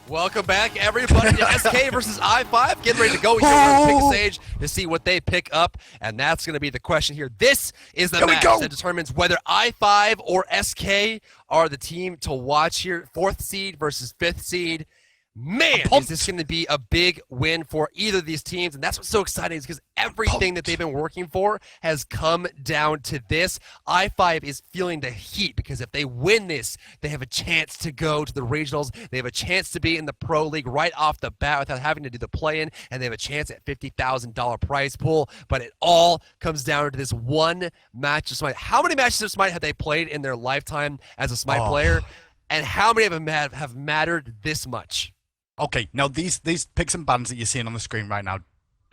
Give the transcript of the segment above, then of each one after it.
Welcome back, everybody, to SK versus I5. Getting ready to go here on Pick a Sage to see what they pick up, and that's going to be the question here. This is the match that determines whether I5 or SK are the team to watch here. 4th seed versus 5th seed. Man, is this going to be a big win for either of these teams, and that's what's so exciting is because everything that they've been working for has come down to this. I5 is feeling the heat because if they win this, they have a chance to go to the regionals. They have a chance to be in the Pro League right off the bat without having to do the play-in, and they have a chance at $50,000 prize pool, but it all comes down to this one match of Smite. How many matches of Smite have they played in their lifetime as a Smite player, and how many of them have mattered this much? Okay, now these picks and bans that you're seeing on the screen right now,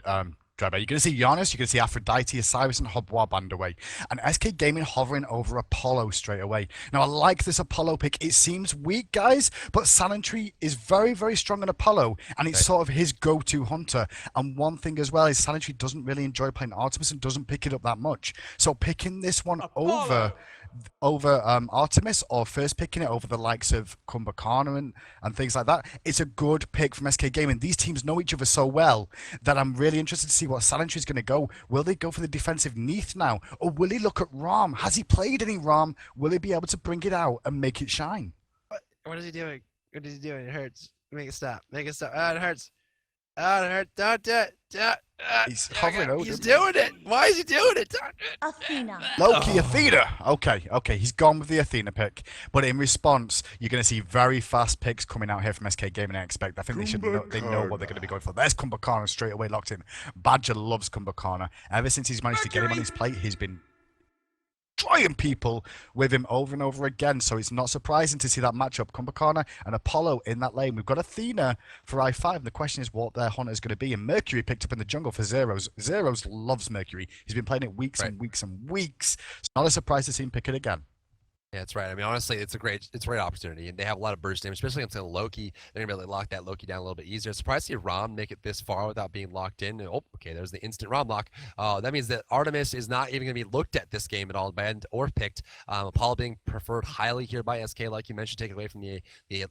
Driver, you're going to see Giannis, you're going to see Aphrodite, Osiris, and Hobwa banned away. And SK Gaming hovering over Apollo straight away. Now, I like this Apollo pick. It seems weak, guys, but Sanitary is very, very strong on Apollo, and it's sort of his go-to hunter. And one thing as well is Sanitary doesn't really enjoy playing Artemis and doesn't pick it up that much. So picking this one over Artemis, or first picking it over the likes of Kumbhakana and things like that, it's a good pick from SK Gaming. These teams know each other so well that I'm really interested to see what Sanitary is going to go. Will they go for the defensive Neath now, or will he look at Ram? Has he played any Ram? Will he be able to bring it out and make it shine? What is he doing? What is he doing? It hurts. Make it stop. Make it stop. Oh, it hurts. Oh, it hurts. Don't do it. He's hovering over. He's doing it. Why is he doing it? Athena. Loki, Athena. Okay. He's gone with the Athena pick. But in response, you're going to see very fast picks coming out here from SK Gaming, I expect. I think they should know, they know what they're going to be going for. There's Kumbhakana straight away locked in. Badger loves Kumbhakana. Ever since he's managed to get him on his plate, he's been destroying people with him over and over again, so it's not surprising to see that matchup, Kumbhakana and Apollo in that lane. We've got Athena for I5, and the question is what their hunter is going to be, and Mercury picked up in the jungle for Zeros. Zeros loves Mercury. He's been playing it weeks and weeks and weeks. It's not a surprise to see him pick it again. Yeah, that's right. I mean, honestly, it's a great opportunity, and they have a lot of burst damage, especially against Loki. They're gonna be able to lock that Loki down a little bit easier. Surprised to see Rom make it this far without being locked in. And, oh, okay, there's the instant Rom lock. That means that Artemis is not even gonna be looked at this game at all, banned or picked. Apollo being preferred highly here by SK, like you mentioned, taken away from the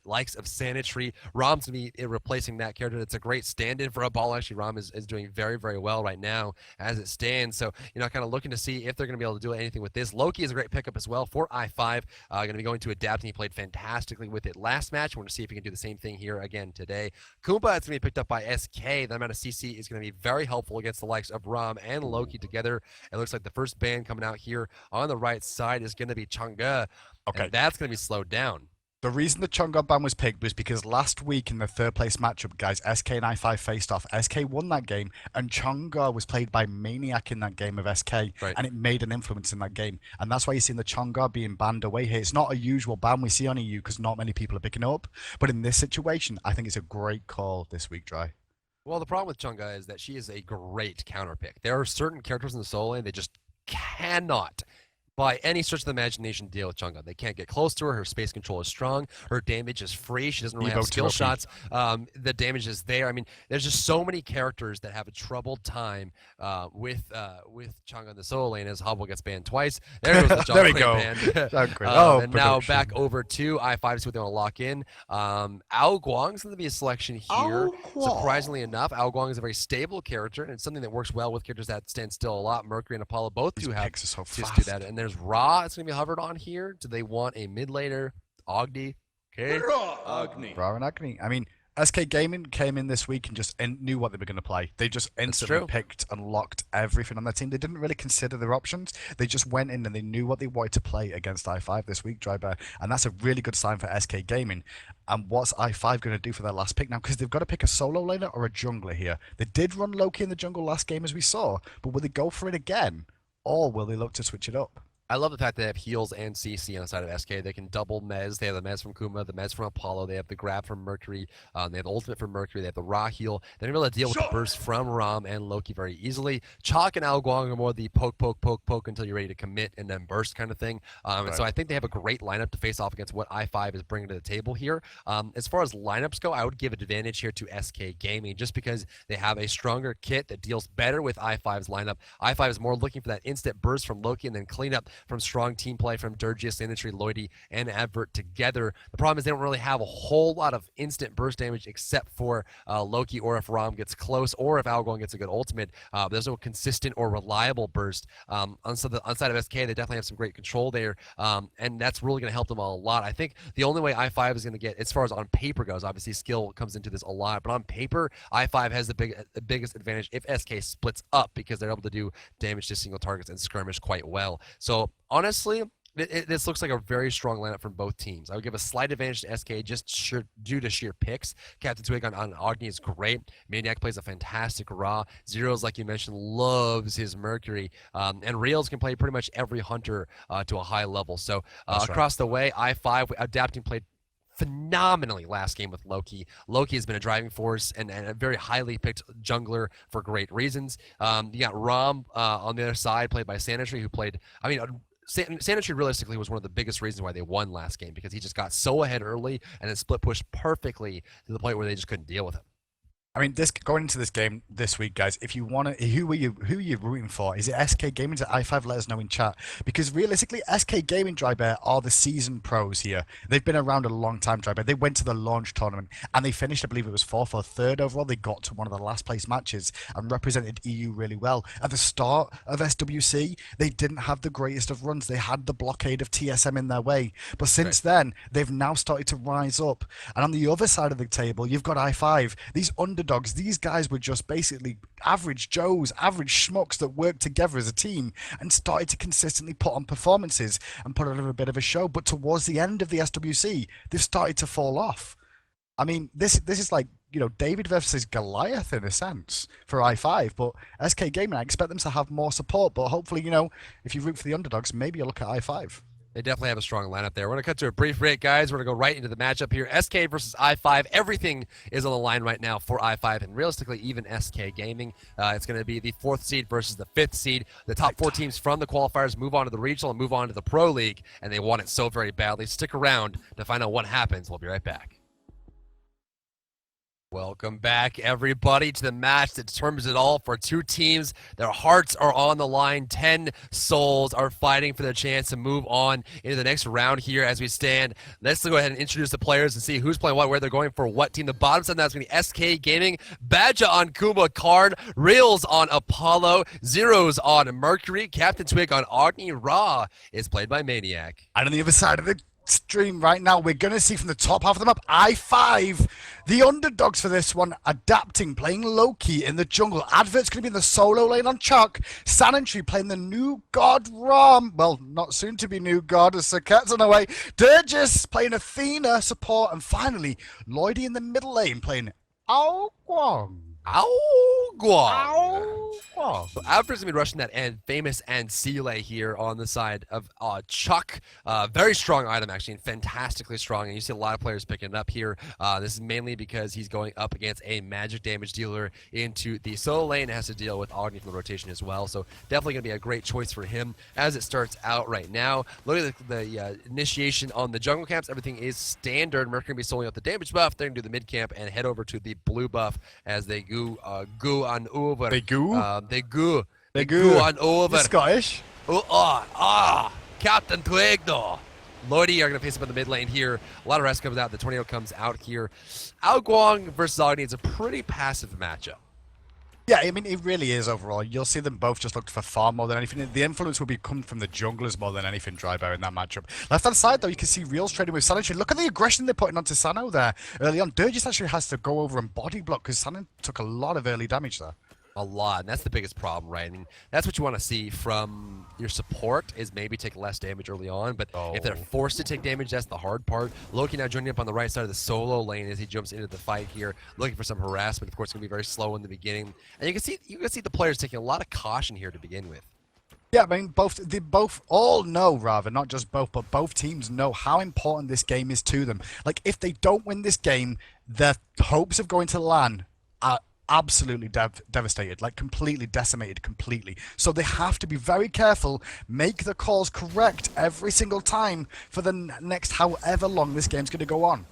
likes of Sanitary. Rom's gonna be replacing that character. It's a great stand-in for Apollo. Actually, Rom is doing very, very well right now as it stands. So, kind of looking to see if they're gonna be able to do anything with this. Loki is a great pickup as well for I5. Gonna be going to adapt, and he played fantastically with it last match. We're going to see if he can do the same thing here again today. Kumba is going to be picked up by SK. The amount of CC is going to be very helpful against the likes of Ram and Loki together. It looks like the first ban coming out here on the right side is going to be Chang'e. Okay, and that's going to be slowed down. The reason the Chang'e ban was picked was because last week in the third place matchup, guys, SK and I5 faced off. SK won that game, and Chang'e was played by Maniac in that game of SK, and it made an influence in that game. And that's why you're seeing the Chang'e being banned away here. It's not a usual ban we see on EU because not many people are picking it up. But in this situation, I think it's a great call this week, Dry. Well, the problem with Chang'e is that she is a great counter pick. There are certain characters in the solo lane that just cannot, by any stretch of the imagination, deal with Chang'e. They can't get close to her. Her space control is strong. Her damage is free. She doesn't really have skill shots. The damage is there. I mean, there's just so many characters that have a troubled time with Chang'e in the solo lane as Hobble gets banned twice. There goes the There we go. And now back over to I5 to see what they want to lock in. Ao Guang's going to be a selection here. Surprisingly enough, Ao Guang is a very stable character, and it's something that works well with characters that stand still a lot. Mercury and Apollo both do have so to do that. And there's Ra. It's going to be hovered on here. Do they want a mid laner? Agni. Okay. Ra and Agni. I mean, SK Gaming came in this week and just knew what they were going to play. They just instantly picked and locked everything on their team. They didn't really consider their options. They just went in and they knew what they wanted to play against I5 this week, Dry Bear. And that's a really good sign for SK Gaming. And what's I5 going to do for their last pick now? Because they've got to pick a solo laner or a jungler here. They did run Loki in the jungle last game, as we saw. But will they go for it again? Or will they look to switch it up? I love the fact that they have heals and CC on the side of SK. They can double Mez. They have the Mez from Kuma, the Mez from Apollo. They have the grab from Mercury. They have the ultimate from Mercury. They have the Ra heal. They're able to deal with the burst from Ram and Loki very easily. Chalk and Ao Guang are more the poke until you're ready to commit and then burst kind of thing. And so I think they have a great lineup to face off against what I5 is bringing to the table here. As far as lineups go, I would give advantage here to SK Gaming just because they have a stronger kit that deals better with I5's lineup. I5 is more looking for that instant burst from Loki and then clean up from strong team play from Durgius, Sanitary, Lloydie, and Advert together. The problem is they don't really have a whole lot of instant burst damage except for Loki, or if Rom gets close, or if Algorn gets a good ultimate. There's no consistent or reliable burst. On the side of SK, they definitely have some great control there, and that's really going to help them a lot. I think the only way i5 is going to get, as far as on paper goes, obviously skill comes into this a lot, but on paper, i5 has the biggest advantage if SK splits up, because they're able to do damage to single targets and skirmish quite well. So honestly, this looks like a very strong lineup from both teams. I would give a slight advantage to SK just due to sheer picks. Captain Twig on Agni is great. Maniac plays a fantastic Ra. Zeros, like you mentioned, loves his Mercury. And Reals can play pretty much every hunter to a high level. So across the way, i5, Adapting played phenomenally last game with Loki. Loki has been a driving force and a very highly picked jungler for great reasons. You got Rom on the other side, played by Sanitary, who played, I mean, Sanitary realistically was one of the biggest reasons why they won last game, because he just got so ahead early and then split pushed perfectly to the point where they just couldn't deal with him. I mean, going into this game this week, guys, if you want to, who are you rooting for? Is it SK Gaming? Is it i5? Let us know in chat. Because realistically, SK Gaming, Dry Bear, are the seasoned pros here. They've been around a long time, Dry Bear. They went to the launch tournament and they finished, I believe it was 4th or 3rd overall. They got to one of the last place matches and represented EU really well. At the start of SWC, they didn't have the greatest of runs. They had the blockade of TSM in their way. But since then, they've now started to rise up. And on the other side of the table, you've got i5. These underdogs, these guys were just basically average Joes, average schmucks that worked together as a team and started to consistently put on performances and put on a bit of a show. But towards the end of the SWC, they've started to fall off. I mean, this is like, you know, David versus Goliath in a sense for i5, but SK Gaming, I expect them to have more support. But hopefully, you know, if you root for the underdogs, maybe you'll look at i5. They definitely have a strong lineup there. We're going to cut to a brief break, guys. We're going to go right into the matchup here. SK versus i5. Everything is on the line right now for i5, and realistically, even SK Gaming. It's going to be the 4th seed versus the 5th seed. The top 4 teams from the qualifiers move on to the regional and move on to the Pro League, and they want it so very badly. Stick around to find out what happens. We'll be right back. Welcome back, everybody, to the match that determines it all for two teams. Their hearts are on the line. 10 souls are fighting for their chance to move on into the next round here as we stand. Let's go ahead and introduce the players and see who's playing what, where they're going for what team. The bottom side, that's going to be SK Gaming, Badja on Kuma Karn, Reels on Apollo, Zeros on Mercury, Captain Twig on Agni. Ra is played by Maniac. And on the other side of the stream right now, we're going to see from the top half of the map, i5, the underdogs for this one, Adapting, playing Loki in the jungle. Advert's going to be in the solo lane on Chuck. Sanitary playing the new god Rom. Well, not soon to be new god, as Saket's on the way. Durgis playing Athena support. And finally, Lloydie in the middle lane playing Algorn. So Alfred's gonna be rushing that famous Ancile here on the side of Chuck. Very strong item, actually, and fantastically strong. And you see a lot of players picking it up here. This is mainly because he's going up against a magic damage dealer into the solo lane. It has to deal with Agni from the rotation as well. So definitely gonna be a great choice for him as it starts out right now. Look at the initiation on the jungle camps. Everything is standard. Mercury gonna be soloing up the damage buff. They're gonna do the mid camp and head over to the blue buff as they go on over. They go? They go on over. You're Scottish. Captain Twig though. Lloydie are going to face up in the mid lane here. A lot of rest comes out. The tornado comes out here. Algorn versus Agni is a pretty passive matchup. Yeah, I mean, it really is overall. You'll see them both just look for farm more than anything. The influence will be come from the junglers more than anything, Drybear, in that matchup. Left-hand side, though, you can see Reels trading with Sanitary. Look at the aggression they're putting onto Sano there early on. Durgis actually has to go over and body block because Sano took a lot of early damage there. A lot, and that's the biggest problem, right? I mean, that's what you want to see from your support, is maybe take less damage early on, but if they're forced to take damage, that's the hard part. Loki now joining up on the right side of the solo lane as he jumps into the fight here, looking for some harassment. Of course, it's going to be very slow in the beginning, and you can see the players taking a lot of caution here to begin with. Yeah, I mean, they both all know, rather, not just both, but both teams know how important this game is to them. Like, if they don't win this game, their hopes of going to LAN are absolutely devastated, like completely decimated completely. So they have to be very careful, make the calls correct every single time for the next however long this game's going to go on.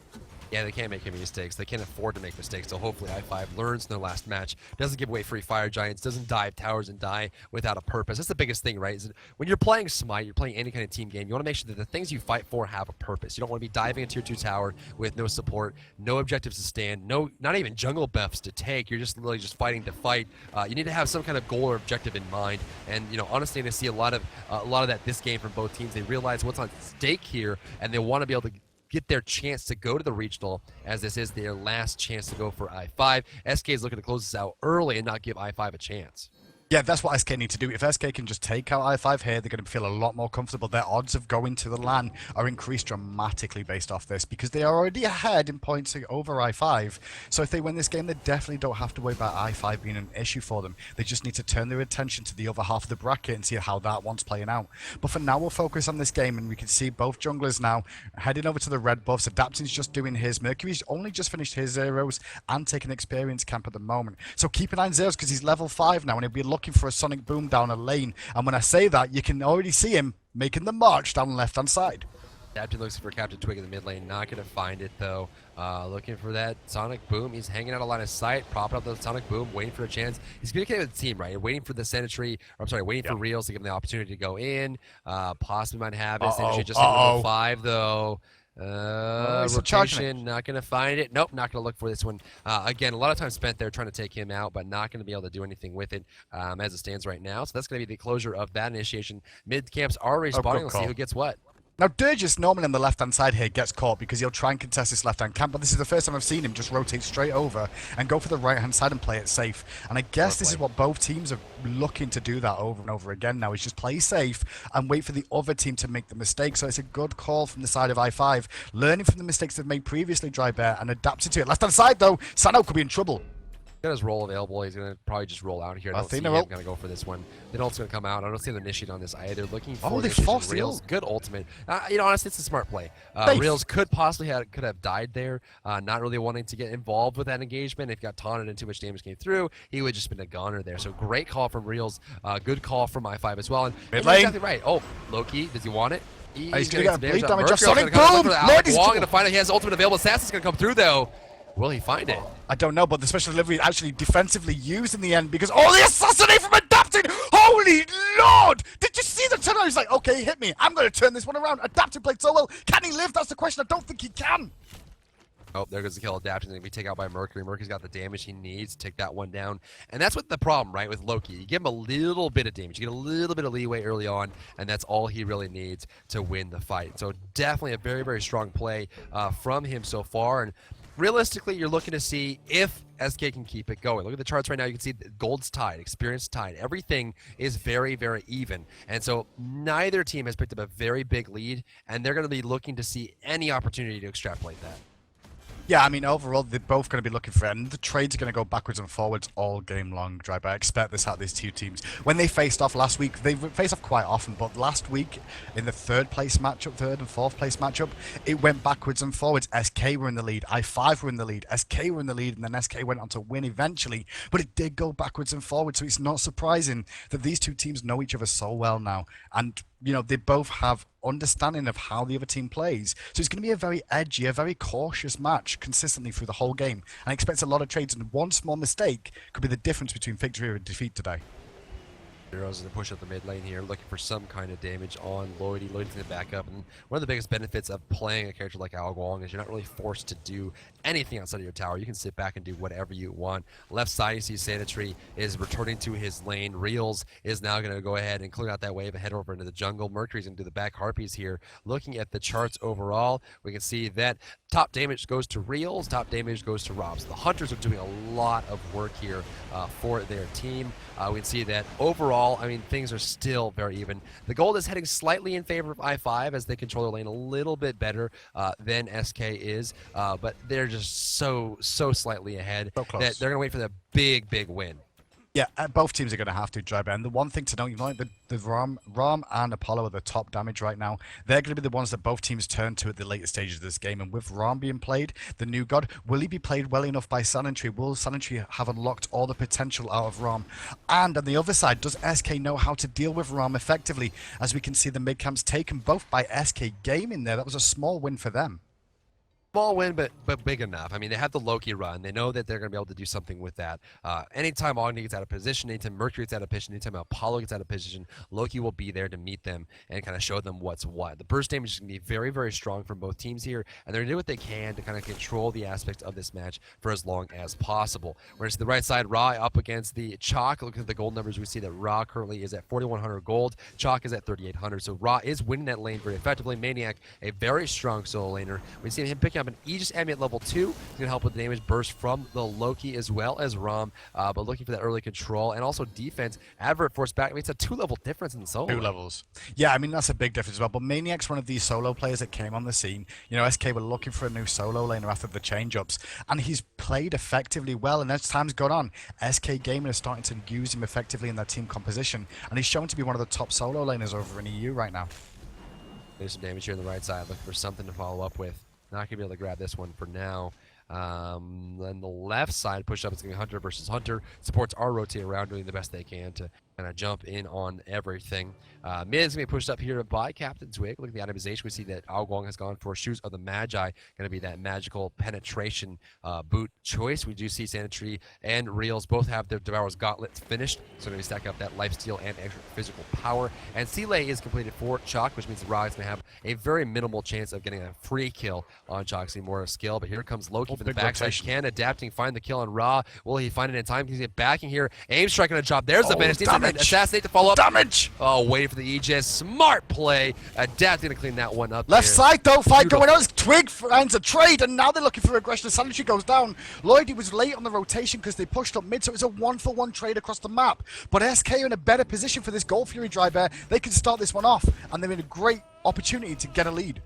Yeah, they can't make any mistakes. They can't afford to make mistakes. So hopefully i5 learns in their last match, doesn't give away free fire giants, doesn't dive towers and die without a purpose. That's the biggest thing, right? Is when you're playing Smite, you're playing any kind of team game, you want to make sure that the things you fight for have a purpose. You don't want to be diving a tier 2 tower with no support, no objectives to stand, not even jungle buffs to take. You're just literally just fighting to fight. You need to have some kind of goal or objective in mind. And honestly, I see a lot of that this game from both teams. They realize what's on stake here, and they want to be able to get their chance to go to the regional, as this is their last chance to go for i5. SK is looking to close this out early and not give i5 a chance. Yeah, that's what SK need to do. If SK can just take out i5 here, they're going to feel a lot more comfortable. Their odds of going to the LAN are increased dramatically based off this because they are already ahead in points over i5. So if they win this game, they definitely don't have to worry about i5 being an issue for them. They just need to turn their attention to the other half of the bracket and see how that one's playing out. But for now, we'll focus on this game, and we can see both junglers now heading over to the red buffs. Adapting's just doing his. Mercury's only just finished his zeros and taking experience camp at the moment. So keep an eye on zeros because he's level 5 now, and he'll be looking for a sonic boom down a lane, and when I say that, you can already see him making the march down the left hand side. Captain looks for Captain Twig in the mid lane, not going to find it though. Looking for that sonic boom. He's hanging out a line of sight, propping up the sonic boom, waiting for a chance. He's communicating with the team, right? Waiting for the Sentry, or I'm sorry, waiting for Reels to give him the opportunity to go in. Possibly might have it. Sentry just hit level 5 though. Rotation, not going to find it. Nope, not going to look for this one. Again, a lot of time spent there trying to take him out, but not going to be able to do anything with it as it stands right now. So that's going to be the closure of that initiation. Mid camps are respawning. We'll see who gets what. Now, Durgis normally on the left-hand side here gets caught because he'll try and contest this left-hand camp, but this is the first time I've seen him just rotate straight over and go for the right-hand side and play it safe. And I guess this is what both teams are looking to do that over and over again now, is just play safe and wait for the other team to make the mistake. So it's a good call from the side of i5, learning from the mistakes they've made previously, Dry Bear, and adapting to it. Left-hand side, though, Sano could be in trouble. Got his roll available. He's going to probably just roll out here. I don't see him going to go for this one. Then ult's going to come out. I don't see the initiate on this either. Looking for they forced Reels. Good ultimate. Honestly, it's a smart play. Reels could possibly have died there. Not really wanting to get involved with that engagement. If he got taunted and too much damage came through, he would just been a goner there. So great call from Reels. Good call from i5 as well. And mid lane. Exactly right. Oh, Loki, does he want it? He's going to get bleed damage. Sonic boom! Going to find it. He has ultimate available. Assassin's going to come through though. Will he find it? I don't know, but the special delivery is actually defensively used in the end because, the assassinate from Adapting! Holy Lord! Did you see the turnaround? He's like, okay, hit me. I'm going to turn this one around. Adapting played so well. Can he live? That's the question. I don't think he can. Oh, there goes the kill. Adapting to be taken out by Mercury. Mercury's got the damage he needs to take that one down. And that's what the problem, right, with Loki. You give him a little bit of damage. You get a little bit of leeway early on, and that's all he really needs to win the fight. So definitely a very, very strong play from him so far. And realistically, you're looking to see if SK can keep it going. Look at the charts right now. You can see gold's tied, experience tied. Everything is very, very even. And so neither team has picked up a very big lead, and they're going to be looking to see any opportunity to extrapolate that. Yeah, I mean, overall, they're both going to be looking for it, and the trades are going to go backwards and forwards all game long, Drive. I expect this out of these two teams. When they faced off last week, they faced off quite often, but last week, in the third and fourth place matchup, it went backwards and forwards. SK were in the lead, i5 were in the lead, SK were in the lead, and then SK went on to win eventually, but it did go backwards and forwards, so it's not surprising that these two teams know each other so well now, and they both have understanding of how the other team plays. So it's going to be a very edgy, a very cautious match consistently through the whole game. And I expect a lot of trades, and one small mistake could be the difference between victory and defeat today. Heroes going to push up the mid lane here, looking for some kind of damage on Lloydie. Lloydie's going to back up, and one of the biggest benefits of playing a character like Ao Guang is you're not really forced to do anything outside of your tower. You can sit back and do whatever you want. Left side, you see Sanitary is returning to his lane. Reels is now going to go ahead and clear out that wave and head over into the jungle. Mercury's going to do the back Harpies here. Looking at the charts overall, we can see that top damage goes to Reels, top damage goes to Robs. The Hunters are doing a lot of work here for their team. We can see that overall, I mean, things are still very even. The gold is heading slightly in favor of i5 as they control their lane a little bit better than SK is, but they're just so slightly ahead that they're going to wait for the big win. Yeah, both teams are going to have to drive it. And the one thing to note, the Rom and Apollo are the top damage right now. They're going to be the ones that both teams turn to at the later stages of this game. And with Rom being played, the new god, will he be played well enough by Sanitary? Will Sanitary have unlocked all the potential out of Rom? And on the other side, does SK know how to deal with Rom effectively? As we can see the mid camps taken both by SK Gaming there. That was a small win for them. Small win, but big enough. I mean, they have the Loki run. They know that they're going to be able to do something with that. Anytime Agni gets out of position, anytime Mercury gets out of position, anytime Apollo gets out of position, Loki will be there to meet them and kind of show them what's what. The burst damage is going to be very, very strong from both teams here, and they're going to do what they can to kind of control the aspects of this match for as long as possible. Whereas the right side, Ra up against the Chalk. Look at the gold numbers. We see that Ra currently is at 4,100 gold. Chalk is at 3,800. So Ra is winning that lane very effectively. Maniac, a very strong solo laner. We see him picking up an Aegis Amulet level 2. He's going to help with the damage burst from the Loki as well as Rom, but looking for that early control and also defense. Advert force back. I mean, it's a 2-level difference in the solo. 2 levels. Yeah, I mean, that's a big difference as well. But Maniac's one of these solo players that came on the scene. You know, SK were looking for a new solo laner after the change-ups, and he's played effectively well. And as time's gone on, SK Gaming is starting to use him effectively in their team composition, and he's shown to be one of the top solo laners over in EU right now. There's some damage here on the right side. Looking for something to follow up with. Not going to be able to grab this one for now. Then the left side push up is going to be Hunter versus Hunter. Supports are rotating around, doing the best they can to kind of jump in on everything. Mid is going to be pushed up here by Captain Twig. Look at the itemization. We see that Ao Guang has gone for Shoes of the Magi. Going to be that magical penetration boot choice. We do see Sanitary and Reels both have their Devourer's Gauntlets finished. So going to be stacking up that lifesteal and extra physical power. And Sealay is completed for Chalk, which means Ra is going to have a very minimal chance of getting a free kill on Chalk. See more skill. But here comes Loki for the backside. Can adapting, find the kill on Ra. Will he find it in time? Can he get backing here? Aim strike on a drop. There's the finish. Assassinate to follow up. Damage! Oh, waiting for the Aegis. Smart play. Adapting to clean that one up. Left there. side though, fight going on. Twig finds a trade, and now they're looking for aggression. Sanitary goes down. Lloydie was late on the rotation because they pushed up mid, so it was a 1-for-1 trade across the map. But SK are in a better position for this Gold Fury drive there. They can start this one off, and they're in a great opportunity to get a lead.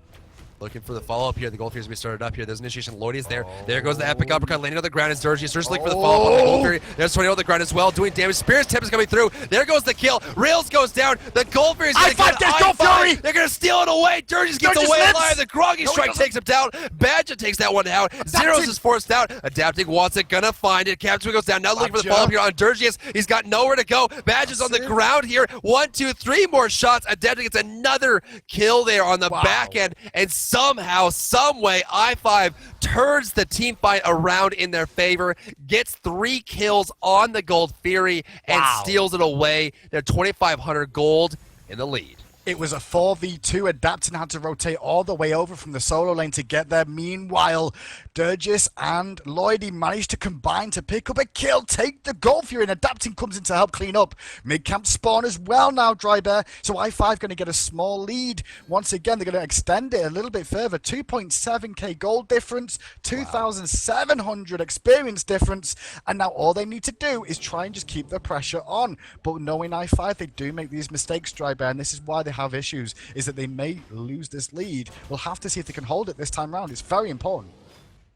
Looking for the follow-up here. The Gold Fury's going to be started up here. There's initiation. Lloydie is there. There goes the epic uppercut. Landing on the ground is Dirgy. Search looking for the follow-up on the Gold Fury. There's 20 on the ground as well, doing damage. Spear's tip is coming through. There goes the kill. Rails goes down. The Gold Fury's going to get it. Gold Fury! They're going to steal it away. Dirgy gets away alive. The Groggy Strike takes him down. Badger takes that one down. Zeros is forced out. Adapting wants it. Gonna find it. Captain goes down. Now looking for the follow-up here on Dirgius. He's got nowhere to go. Badger's on the ground here. 1, 2, 3 more shots. Adapting gets another kill there on the back end. And somehow, some way, i5 turns the team fight around in their favor, gets 3 kills on the Gold Fury, and steals it away. They're 2,500 gold in the lead. It was a 4v2. Adapting had to rotate all the way over from the solo lane to get there. Meanwhile, Dirgis and Lloydie managed to combine to pick up a kill, take the Gold Fury, and Adapting comes in to help clean up. Mid-camp spawn as well now, Drybear. So i5 going to get a small lead. Once again, they're going to extend it a little bit further. 2.7k gold difference, 2,700 experience difference, and now all they need to do is try and just keep the pressure on. But knowing i5, they do make these mistakes, Drybear, and this is why they have issues, is that they may lose this lead. We'll have to see if they can hold it this time around. It's very important.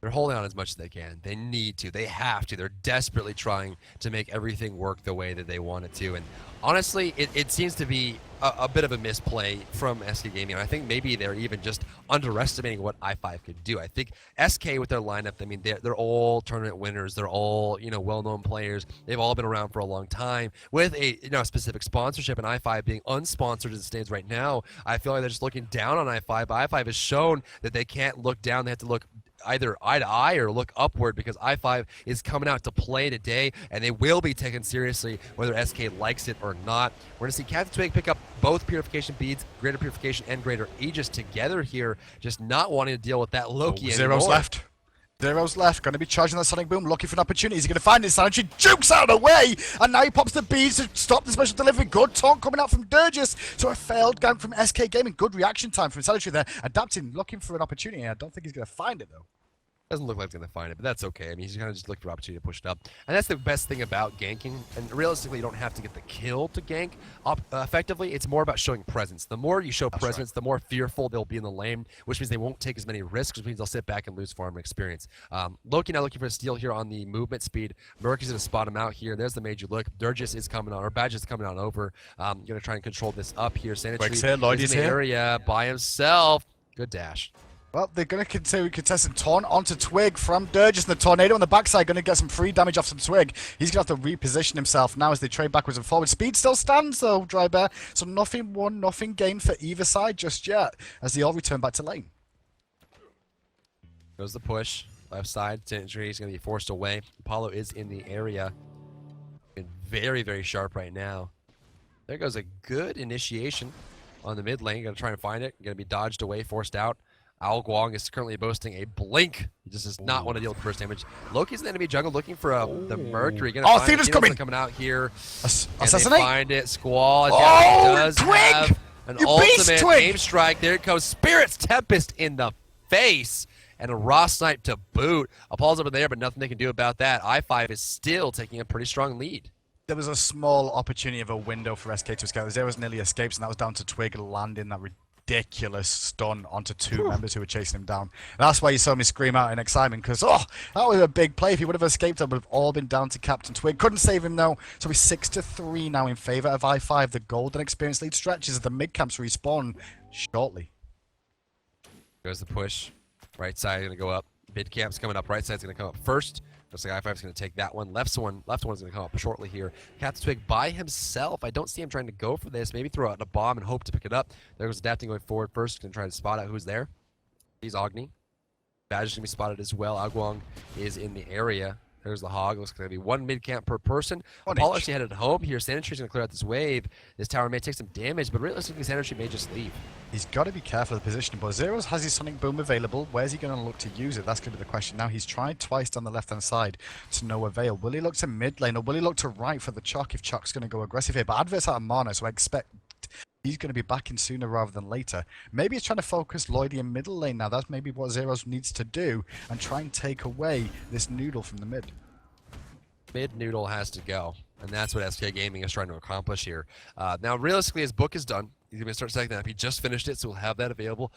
They're holding on as much as they can. They need to. They have to. They're desperately trying to make everything work the way that they want it to. And honestly, it seems to be a bit of a misplay from SK Gaming. And I think maybe they're even just underestimating what i5 could do. I think SK with their lineup, I mean, they're all tournament winners. They're all, well-known players. They've all been around for a long time with a, specific sponsorship. And i5 being unsponsored as it stands right now, I feel like they're just looking down on i5. But i5 has shown that they can't look down. They have to look either eye to eye or look upward, because i5 is coming out to play today, and they will be taken seriously whether SK likes it or not. We're going to see Captain Twig pick up both Purification Beads, Greater Purification and Greater Aegis together here, just not wanting to deal with that Loki anymore. Zero's left, going to be charging that Sonic Boom, looking for an opportunity. He's going to find it, Sanitary jukes out of the way, and now he pops the beads to stop the special delivery. Good taunt coming out from Dirgis, so a failed gank from SK Gaming. Good reaction time from Sanitary there, Adapting, looking for an opportunity. I don't think he's going to find it though. Doesn't look like he's going to find it, but that's okay. I mean, he's kind of just looking for opportunity to push it up. And that's the best thing about ganking. And realistically, you don't have to get the kill to gank up effectively. It's more about showing presence. The more you show presence, the more fearful they'll be in the lane, which means they won't take as many risks, which means they'll sit back and lose farm and experience. Loki now looking for a steal here on the movement speed. Murky's going to spot him out here. There's the major look. Durgis is coming on, or Badge is coming on over. Going to try and control this up here. Sanitary is in the area by himself. Good dash. Well, they're going to continue contesting taunt onto Twig from Dirgis, and the Tornado on the backside going to get some free damage off some Twig. He's going to have to reposition himself now as they trade backwards and forwards. Speed still stands though, Drybear, so nothing won, nothing gained for either side just yet as they all return back to lane. Goes the push. Left side, Sentry is going to be forced away. Apollo is in the area. Been very, very sharp right now. There goes a good initiation on the mid lane. Going to try and find it. Going to be dodged away, forced out. Ao Guang is currently boasting a blink. He just does not want to deal with burst damage. Loki's in the enemy jungle looking for the Mercury. Oh, Thena's coming out here. Assassinate. Find it. Squall. Oh, does Twig! have an You beast, ultimate Twig! aim strike. There it goes. Spirit's Tempest in the face. And a raw snipe to boot. Apollo's over there, but nothing they can do about that. i5 is still taking a pretty strong lead. There was a small opportunity of a window for SK to escape. Zeros nearly escapes, and that was down to Twig landing that ridiculous stun onto two members who were chasing him down. And that's why you saw me scream out in excitement, because, oh, that was a big play. If he would have escaped, it would have all been down to Captain Twig. Couldn't save him, though. So he's 6-3 now in favor of i5. The golden experience lead stretches as the mid-camps respawn shortly. Goes the push. Right side going to go up. Mid camp's coming up. Right side's going to come up first. Looks like i5 is going to take that one. Left one's going to come up shortly here. Captain Twig by himself. I don't see him trying to go for this. Maybe throw out a bomb and hope to pick it up. There goes adapting going forward first. Going to try to spot out who's there. He's Agni. Badge is going to be spotted as well. Aguang is in the area. There's the Hog. Looks going to be one mid camp per person. Apollo actually headed home here. Sandentry's going to clear out this wave. This tower may take some damage, but realistically, Sandentry may just leave. He's got to be careful of the positioning, but Zeros has his Sonic Boom available. Where's he going to look to use it? That's going to be the question. Now, he's tried twice down the left-hand side to no avail. Will he look to mid lane, or will he look to right for the Chok if Chok's going to go aggressive here? But Advert's out of mana, so I expect he's going to be back in sooner rather than later. Maybe he's trying to focus Lloydie in middle lane now. That's maybe what Zeros needs to do, and try and take away this noodle from the mid. Mid noodle has to go, and that's what SK Gaming is trying to accomplish here. Now, realistically, his book is done. He's going to start setting that up. He just finished it, so we'll have that available.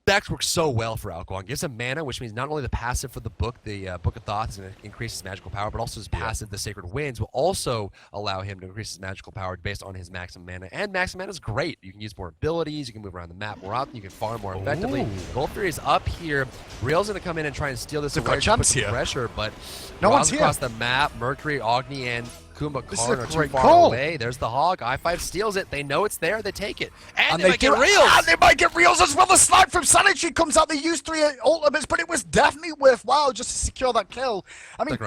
That works so well for Ao Guang. Gives him mana, which means not only the passive for the book, the Book of Thoughts is going to increase his magical power, but also his passive, the Sacred Winds, will also allow him to increase his magical power based on his maximum mana. And maximum mana is great. You can use more abilities, you can move around the map more often, you can farm more effectively. Gold Fury is up here. Real's going to come in and try and steal this away, put some pressure, but no one's here. Across the map, Mercury, Agni, and Kumbhakarn are too far call. away. There's the Hog. i5 steals it. They know it's there. They take it. And they might get reels. And they might get reels as well. The snipe from Sanitary comes out. They used 3 ultimates, but it was definitely worthwhile just to secure that kill. I mean,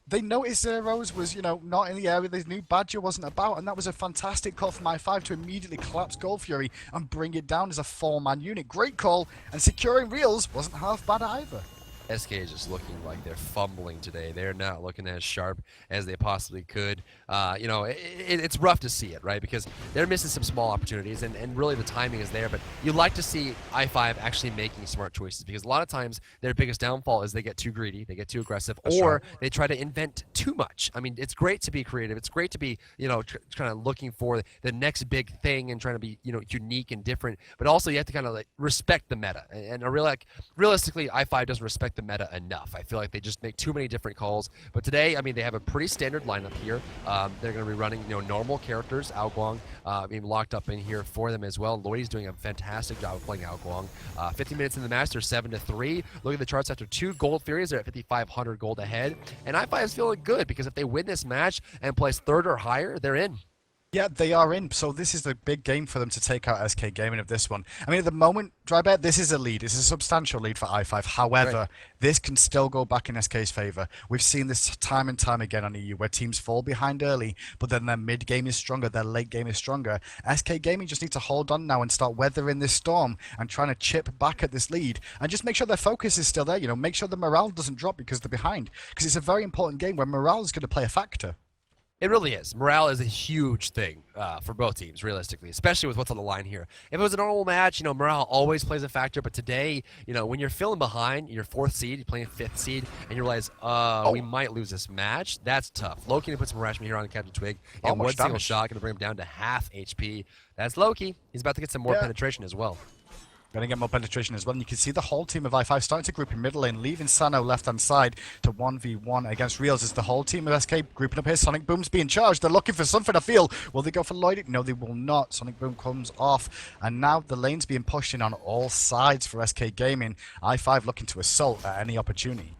they noticed Zeros was, not in the area. They knew Badger wasn't about, and that was a fantastic call from i5 to immediately collapse Gold Fury and bring it down as a 4-man unit. Great call, and securing reels wasn't half bad either. SK is just looking like they're fumbling today. They're not looking as sharp as they possibly could. It's rough to see it, right? Because they're missing some small opportunities, and really the timing is there. But you like to see i5 actually making smart choices, because a lot of times their biggest downfall is they get too greedy, they get too aggressive, or they try to invent too much. I mean, it's great to be creative. It's great to be, kind of looking for the next big thing and trying to be, unique and different. But also you have to kind of respect the meta. And realistically, i5 doesn't respect the meta enough. I feel like they just make too many different calls. But today, I mean, they have a pretty standard lineup here. They're going to be running, normal characters. Ao Guang being locked up in here for them as well. Lloydie's doing a fantastic job of playing Ao Guang. 50 minutes in the match, they're 7-3. Look at the charts after 2 gold Furies. They're at 5,500 gold ahead. And i5 is feeling good, because if they win this match and place 3rd or higher, they're in. Yeah, they are in. So this is the big game for them to take out SK Gaming of this one. I mean, at the moment, Drybet, this is a lead. It's a substantial lead for i5. However, this can still go back in SK's favor. We've seen this time and time again on EU, where teams fall behind early, but then their mid game is stronger, their late game is stronger. SK Gaming just need to hold on now and start weathering this storm and trying to chip back at this lead, and just make sure their focus is still there. Make sure the morale doesn't drop because they're behind. Because it's a very important game where morale is going to play a factor. It really is. Morale is a huge thing for both teams, realistically, especially with what's on the line here. If it was a normal match, morale always plays a factor. But today, when you're feeling behind, you're 4th seed, you're playing 5th seed, and you realize, we might lose this match, that's tough. Loki going to put some Rashmi here on Captain Twig, and one single shot going to bring him down to half HP. That's Loki. He's about to get some more penetration as well. Going to get more penetration as well. And you can see the whole team of i5 starting to group in middle lane, leaving Sano left-hand side to 1v1 against Reels. As the whole team of SK grouping up here. Sonic Boom's being charged. They're looking for something to feel. Will they go for Lloyd? No, they will not. Sonic Boom comes off. And now the lane's being pushed in on all sides for SK Gaming. i5 looking to assault at any opportunity.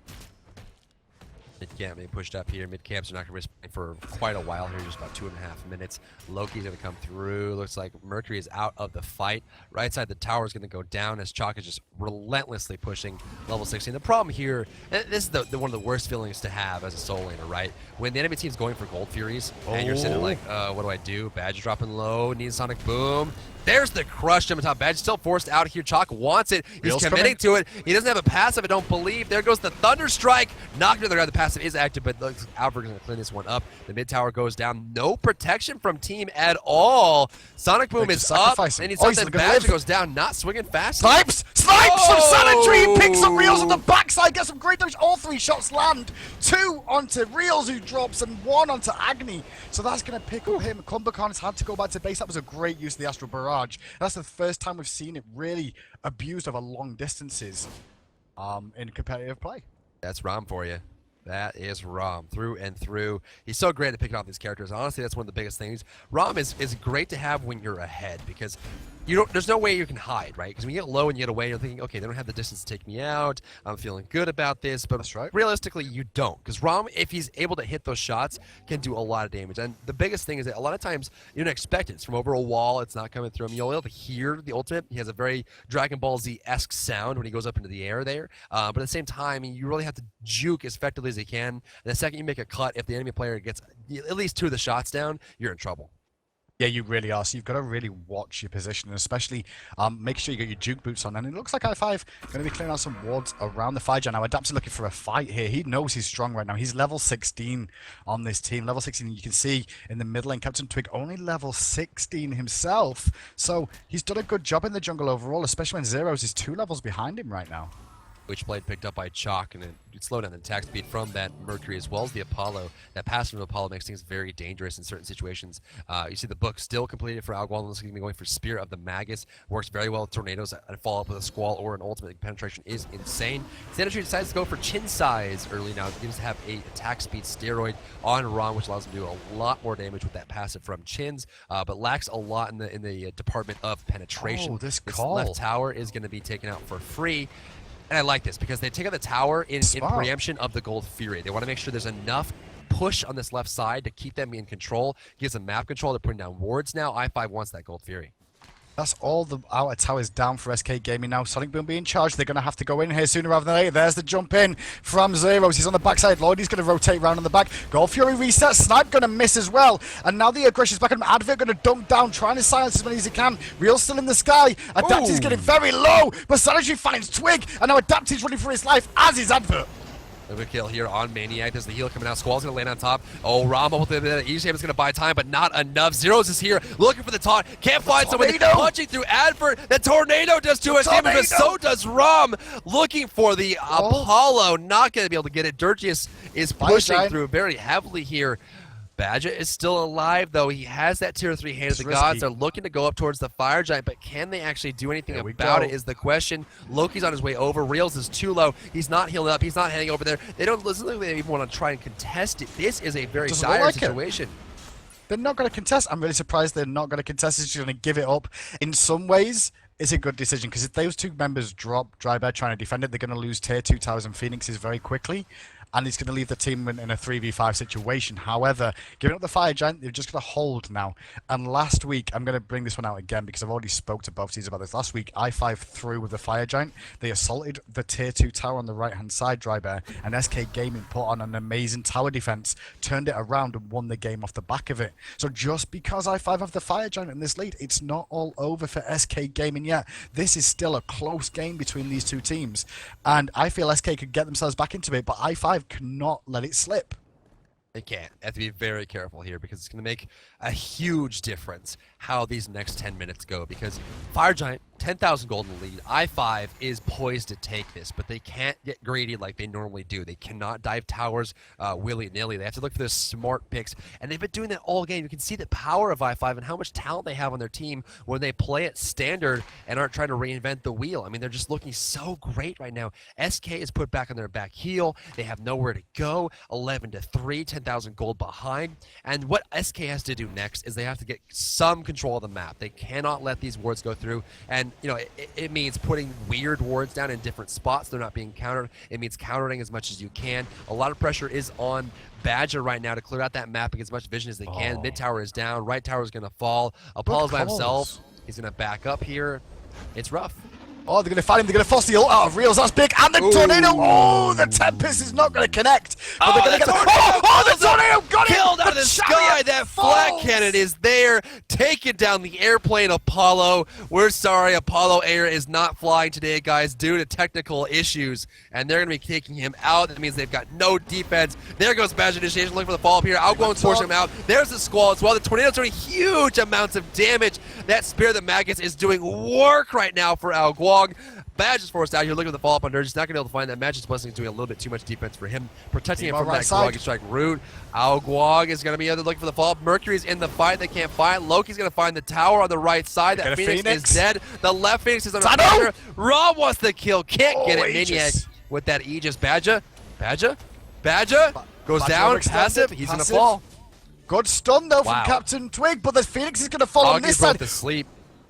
Mid-camp being pushed up here. Mid-camps are not going to be for quite a while here, just about 2.5 minutes. Loki's going to come through. Looks like Mercury is out of the fight. Right side, the tower is going to go down as Chalk is just relentlessly pushing level 16. The problem here, and this is one of the worst feelings to have as a soul laner, right? When the enemy team's going for gold furies, and you're sitting like, what do I do? Badge dropping low, needs Sonic Boom. There's the crush jump on top. Badge still forced out here. Chalk wants it. He's committing to it. He doesn't have a passive, I don't believe. There goes the Thunder Strike. Knocked to the ground. The passive is active, but looks Albert's going to clean this one up. The mid tower goes down. No protection from team at all. Sonic Boom is up. And he's something. Badge goes down. Not swinging fast. Snipes from Sanitary. He picks up Reels on the backside. Gets some great damage. All 3 shots land. 2 onto Reels, who drops, and 1 onto Agni. So that's going to pick up him. Kumbakan has had to go back to base. That was a great use of the Astral Barrage. That's the first time we've seen it really abused over long distances in competitive play. That's Rom for you. That is Rom through and through. He's so great at picking off these characters. Honestly, that's one of the biggest things. Rom is great to have when you're ahead because there's no way you can hide, right? Because when you get low and you get away, you're thinking, okay, they don't have the distance to take me out. I'm feeling good about this. But that's right. Realistically, you don't. Because Rom, if he's able to hit those shots, can do a lot of damage. And the biggest thing is that a lot of times you don't expect it. It's from over a wall. It's not coming through him. You'll be able to hear the ultimate. He has a very Dragon Ball Z-esque sound when he goes up into the air there. But at the same time, you really have to juke as effectively as he can. And the second you make a cut, if the enemy player gets at least 2 of the shots down, you're in trouble. Yeah, you really are. So you've got to really watch your position, and especially make sure you get your juke boots on. And it looks like i5 going to be clearing out some wards around the Fire Giant. Now, Adapt's looking for a fight here. He knows he's strong right now. He's level 16 on this team. Level 16, you can see in the mid lane, Captain Twig only level 16 himself. So he's done a good job in the jungle overall, especially when Zeros is 2 levels behind him right now. Witchblade picked up by Chalk, and it slowed down the attack speed from that Mercury as well as the Apollo. That pass from Apollo makes things very dangerous in certain situations. You see the book still completed for Algual. Looks like he's going for Spear of the Magus. Works very well with Tornadoes. A follow-up with a Squall or an ultimate penetration is insane. Sanitary decides to go for Chin Size early now. He does have a attack speed steroid on Ron, which allows him to do a lot more damage with that passive from Chins, but lacks a lot in the department of penetration. Oh, this call. Left tower is going to be taken out for free. And I like this because they take out the tower in preemption of the Gold Fury. They want to make sure there's enough push on this left side to keep them in control. Gives them map control. They're putting down wards now. i5 wants that Gold Fury. That's all the outer towers down for SK Gaming now. Sonic Boom being charged. They're going to have to go in here sooner rather than later. There's the jump in from Zeros. He's on the backside. Lloyd, he's going to rotate round on the back. Gold Fury resets. Snipe going to miss as well. And now the aggression's back on him. Advert going to dunk down, trying to silence as many as he can. Real's still in the sky. Adaptive's getting very low. But Sanitary finds Twig. And now Adaptive's running for his life, as is Advert. A kill here on Maniac. There's the heal coming out. Squall's going to land on top. Oh, Rama with the Easy is going to buy time, but not enough. Zeros is here looking for the taunt. Can't find someone. Punching through Advert. The Tornado does too much damage, but so does Rom. Looking for the Apollo. Not going to be able to get it. Dirtius is pushing through very heavily here. Badger is still alive, though. He has that tier 3 Hand of the Gods. They're looking to go up towards the Fire Giant, but can they actually do anything about it is the question. Loki's on his way over. Reels is too low. He's not healing up. He's not heading over there. They don't listen. They even want to try and contest it. This is a very dire situation. They're not going to contest. I'm really surprised they're not going to contest. They're just going to give it up. In some ways, it's a good decision because if those 2 members drop Drybear trying to defend it, they're going to lose tier 2 towers and Phoenixes very quickly. And he's going to leave the team in a 3v5 situation. However, giving up the Fire Giant, they're just going to hold now. And last week, I'm going to bring this one out again because I've already spoke to both teams about this. Last week, i5 threw with the Fire Giant. They assaulted the tier 2 tower on the right-hand side, Drybear, and SK Gaming put on an amazing tower defense, turned it around and won the game off the back of it. So just because i5 have the Fire Giant in this lead, it's not all over for SK Gaming yet. This is still a close game between these 2 teams. And I feel SK could get themselves back into it, but i5 cannot let it slip. They can't. They have to be very careful here because it's going to make a huge difference how these next 10 minutes go because Fire Giant, 10,000 gold in the lead. i5 is poised to take this, but they can't get greedy like they normally do. They cannot dive towers willy-nilly. They have to look for those smart picks, and they've been doing that all game. You can see the power of i5 and how much talent they have on their team when they play it standard and aren't trying to reinvent the wheel. I mean, they're just looking so great right now. SK is put back on their back heel. They have nowhere to go. 11-3, 10,000 gold behind. And what SK has to do next is they have to get some control of the map. They cannot let these wards go through. And And, you know, it means putting weird wards down in different spots. They're not being countered. It means countering as much as you can. A lot of pressure is on Badger right now to clear out that map and get as much vision as they can. Mid tower is down. Right tower is going to fall. Apollo's by himself. He's going to back up here. It's rough. Oh, they're going to find him. They're going to force the ult out of Reels. That's big. And the tornado. Oh, the Tempest is not going to connect. But they're going to get the tornado got him. Killed out of the sky. That flat cannon is there. Taking down the airplane Apollo. We're sorry, Apollo Air is not flying today, guys, due to technical issues. And they're going to be taking him out. That means they've got no defense. There goes Badger Initiation looking for the follow-up here. Outgoing's forcing him out. There's the Squall as well. The tornado's doing huge amounts of damage. That Spear of the Magus is doing work right now for Alguang. Badge is forced out here, looking at the follow-up on Dirge. He's not going to be able to find that. Magic's Blessing is doing a little bit too much defense for him, protecting him from that Guag strike route. Alguang is going to be looking for the follow-up. Mercury's in the fight. They can't find. Loki's going to find the tower on the right side. That Phoenix is dead. The left Phoenix is under pressure. Rob wants the kill. Can't get it. Maniac with that Aegis. Badger goes down. Passive. He's going to fall. Good stun, though, from Captain Twig, but the Phoenix is going to fall on this side. Sleep.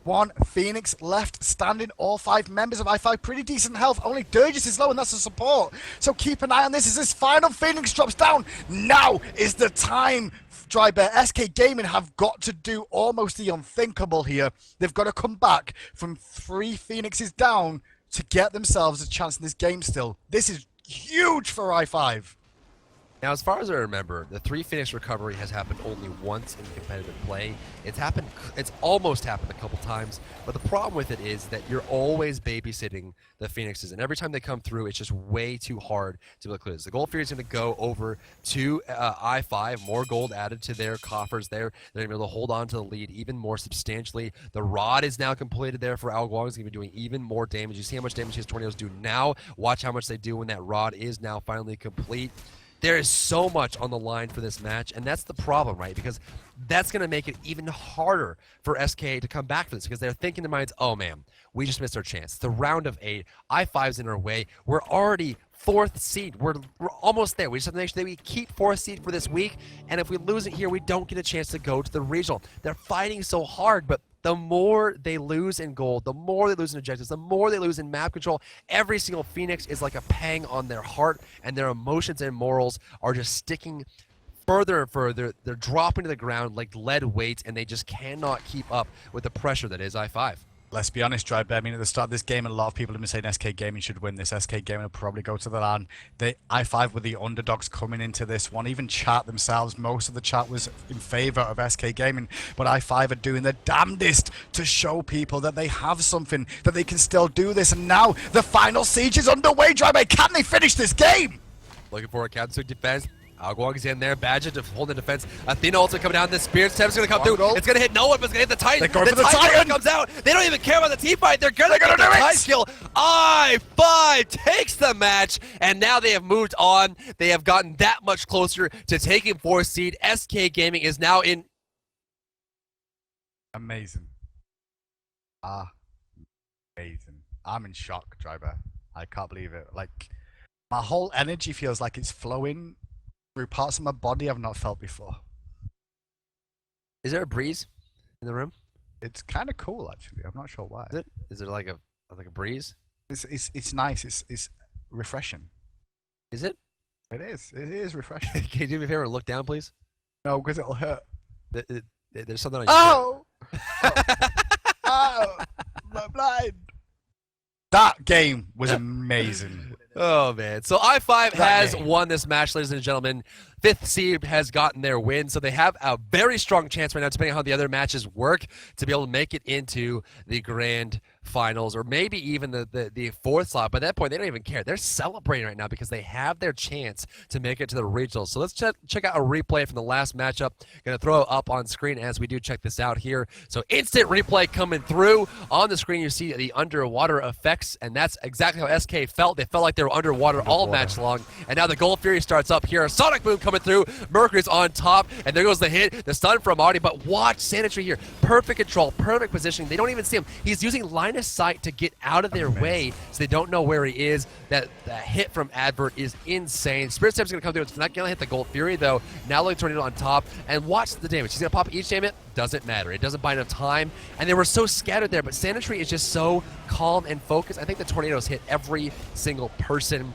One Phoenix left standing. All 5 members of i5 pretty decent health. Only Durgis is low, and that's the support. So keep an eye on this as this final Phoenix drops down. Now is the time. Drybear, SK Gaming have got to do almost the unthinkable here. They've got to come back from 3 Phoenixes down to get themselves a chance in this game still. This is huge for i5. Now, as far as I remember, the 3 Phoenix recovery has happened only once in competitive play. It's almost happened a couple times, but the problem with it is that you're always babysitting the Phoenixes, and every time they come through, it's just way too hard to be able to clear this. The Gold Fury is going to go over to i5, more gold added to their coffers there. They're going to be able to hold on to the lead even more substantially. The Rod is now completed there for Alguang. He's going to be doing even more damage. You see how much damage his tornadoes do now. Watch how much they do when that Rod is now finally complete. There is so much on the line for this match, and that's the problem, right? Because that's going to make it even harder for SK to come back for this, because they're thinking in their minds, oh man, we just missed our chance. The round of 8, i5's in our way. We're already 4th seed. We're almost there. We just have to make sure that we keep 4th seed for this week, and if we lose it here, we don't get a chance to go to the regional. They're fighting so hard, but the more they lose in gold, the more they lose in objectives, the more they lose in map control, every single Phoenix is like a pang on their heart, and their emotions and morals are just sticking further and further. They're dropping to the ground like lead weights, and they just cannot keep up with the pressure that is i5. Let's be honest, Drybear. I mean, at the start of this game, a lot of people have been saying SK Gaming should win this. SK Gaming will probably go to the LAN. The i5 were the underdogs coming into this one. Even chat themselves, most of the chat was in favor of SK Gaming. But i5 are doing their damnedest to show people that they have something, that they can still do this. And now the final siege is underway, Drybear. Can they finish this game? Looking for a counter defense. Alguang is in there. Badger to hold the defense. Athena also coming down. The Spirit Step is going to come through. It's going to hit no one, but it's going to hit the Titan. They're going for the Titan comes out. They don't even care about the team fight. They're going to get the Titan kill. i5 takes the match, and now they have moved on. They have gotten that much closer to taking 4th seed. SK Gaming is now in. Amazing. Amazing. I'm in shock, Drybear. I can't believe it. Like, my whole energy feels like it's flowing through parts of my body I've not felt before. Is there a breeze in the room? It's kind of cool, actually. I'm not sure why. Is it? Is there like a breeze? It's nice. It's refreshing. Is it? It is. It is refreshing. Can you do me a favor and look down, please? No, because it'll hurt. There's something on your shirt. Oh, I'm blind. That game was amazing. Oh, man. So i5 has won this match, ladies and gentlemen. 5th seed has gotten their win, so they have a very strong chance right now, depending on how the other matches work, to be able to make it into the grand finals, or maybe even the 4th slot. By that point, they don't even care. They're celebrating right now because they have their chance to make it to the regionals. So let's check out a replay from the last matchup. Going to throw it up on screen as we do check this out here. So instant replay coming through. On the screen, you see the underwater effects, and that's exactly how SK felt. They felt like they were underwater all match long, and now the Gold Fury starts up here. A Sonic Boom coming through. Mercury's on top, and there goes the hit. The stun from Audi, but watch Sanitary here. Perfect control, perfect positioning. They don't even see him. He's using line of of sight to get out of their way so they don't know where he is. That hit from Advert is insane. Spirit Step's going to come through. It's not going to hit the Gold Fury, though. Now look, Tornado on top. And watch the damage. He's going to pop each damage. Doesn't matter. It doesn't buy enough time. And they were so scattered there, but Sandetry is just so calm and focused. I think the Tornadoes hit every single person.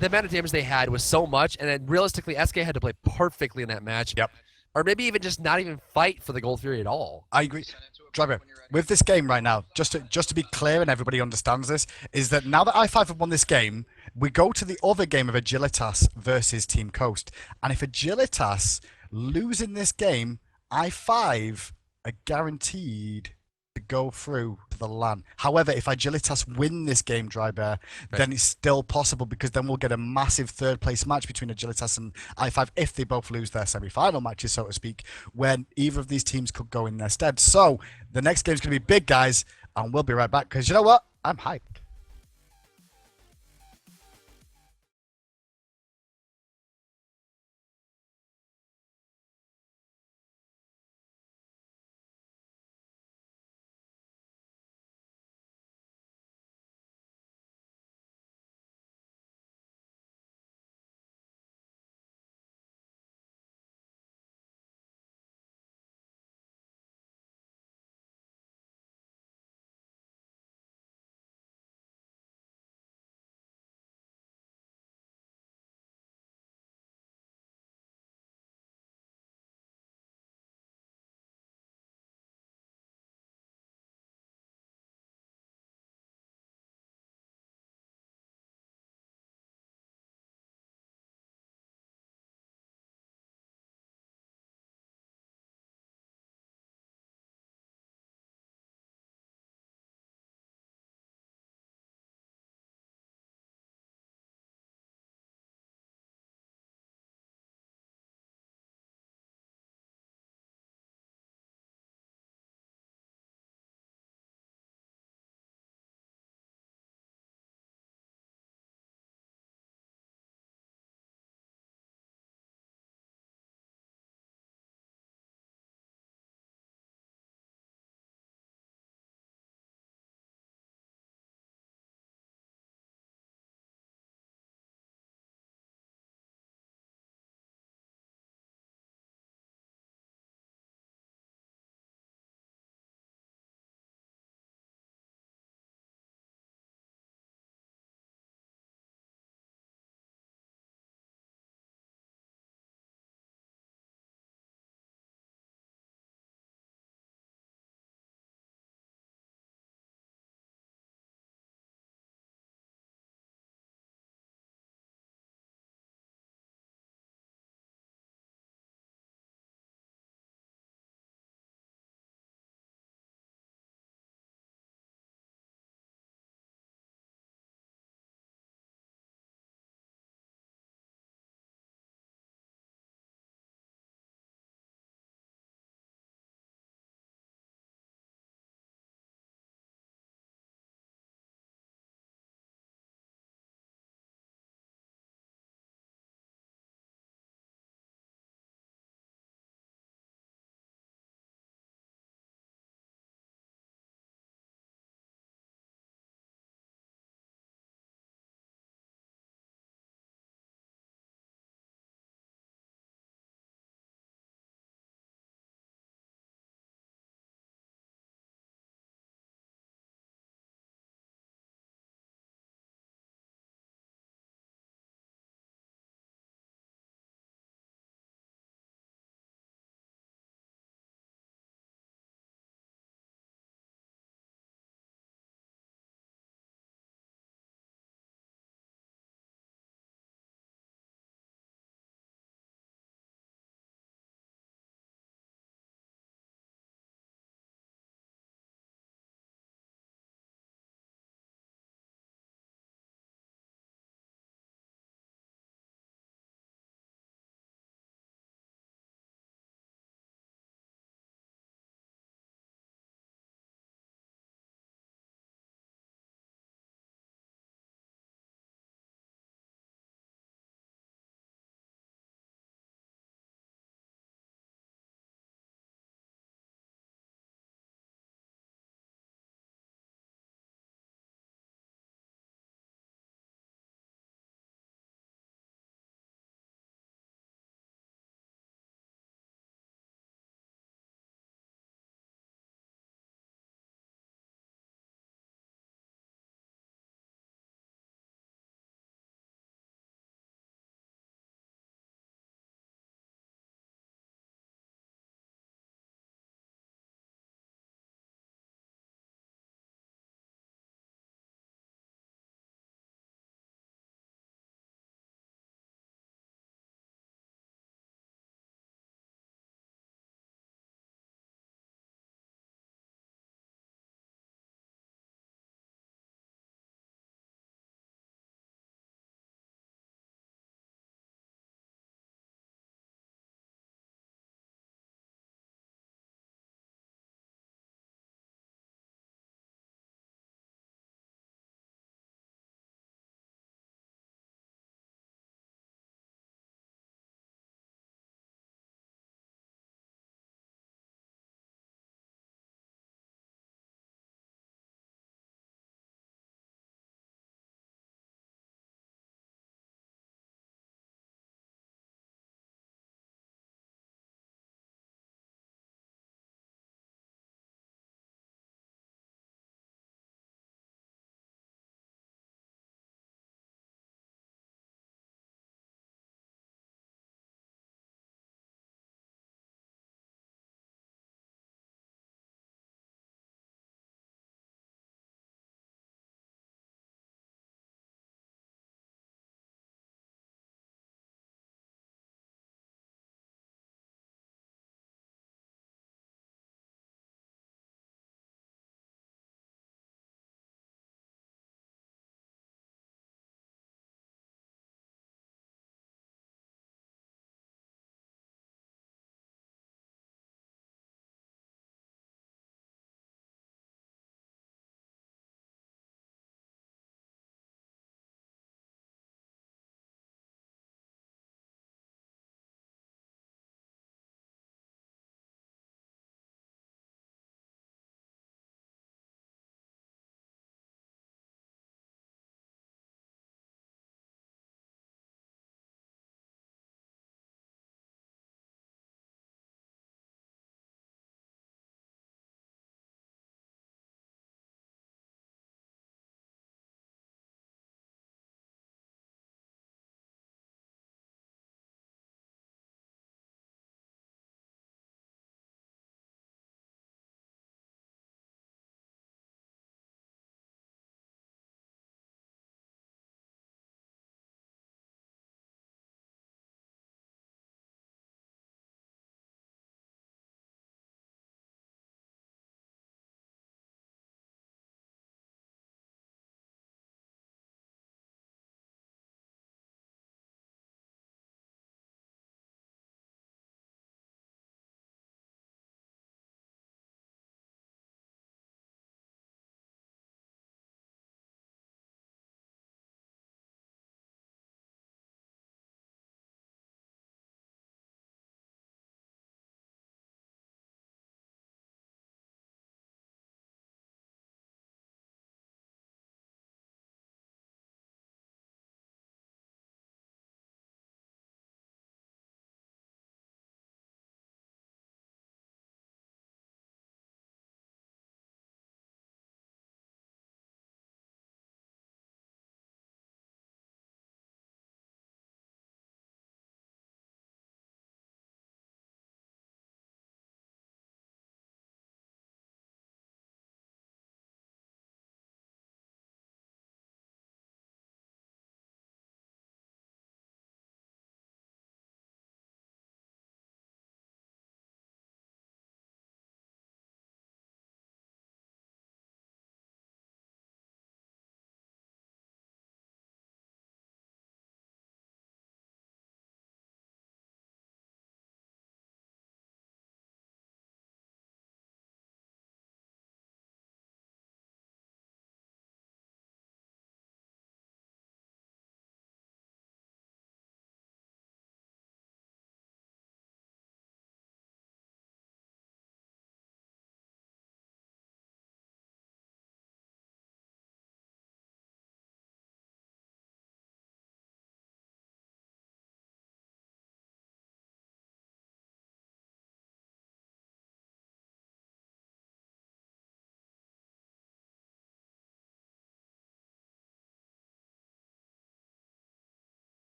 The amount of damage they had was so much, and then realistically, SK had to play perfectly in that match. Yep. Or maybe even just not even fight for the Gold Fury at all. I agree. Driver, with this game right now, just to be clear and everybody understands this, is that now that i5 have won this game, we go to the other game of Agilitas versus Team Coast. And if Agilitas lose in this game, i5 are guaranteed to go through to the LAN. However, if Agilitas win this game, Dry Bear, then it's still possible, because then we'll get a massive third place match between Agilitas and i5 if they both lose their semi-final matches, so to speak, when either of these teams could go in their stead. So the next game's going to be big, guys, and we'll be right back, because you know what? I'm hyped.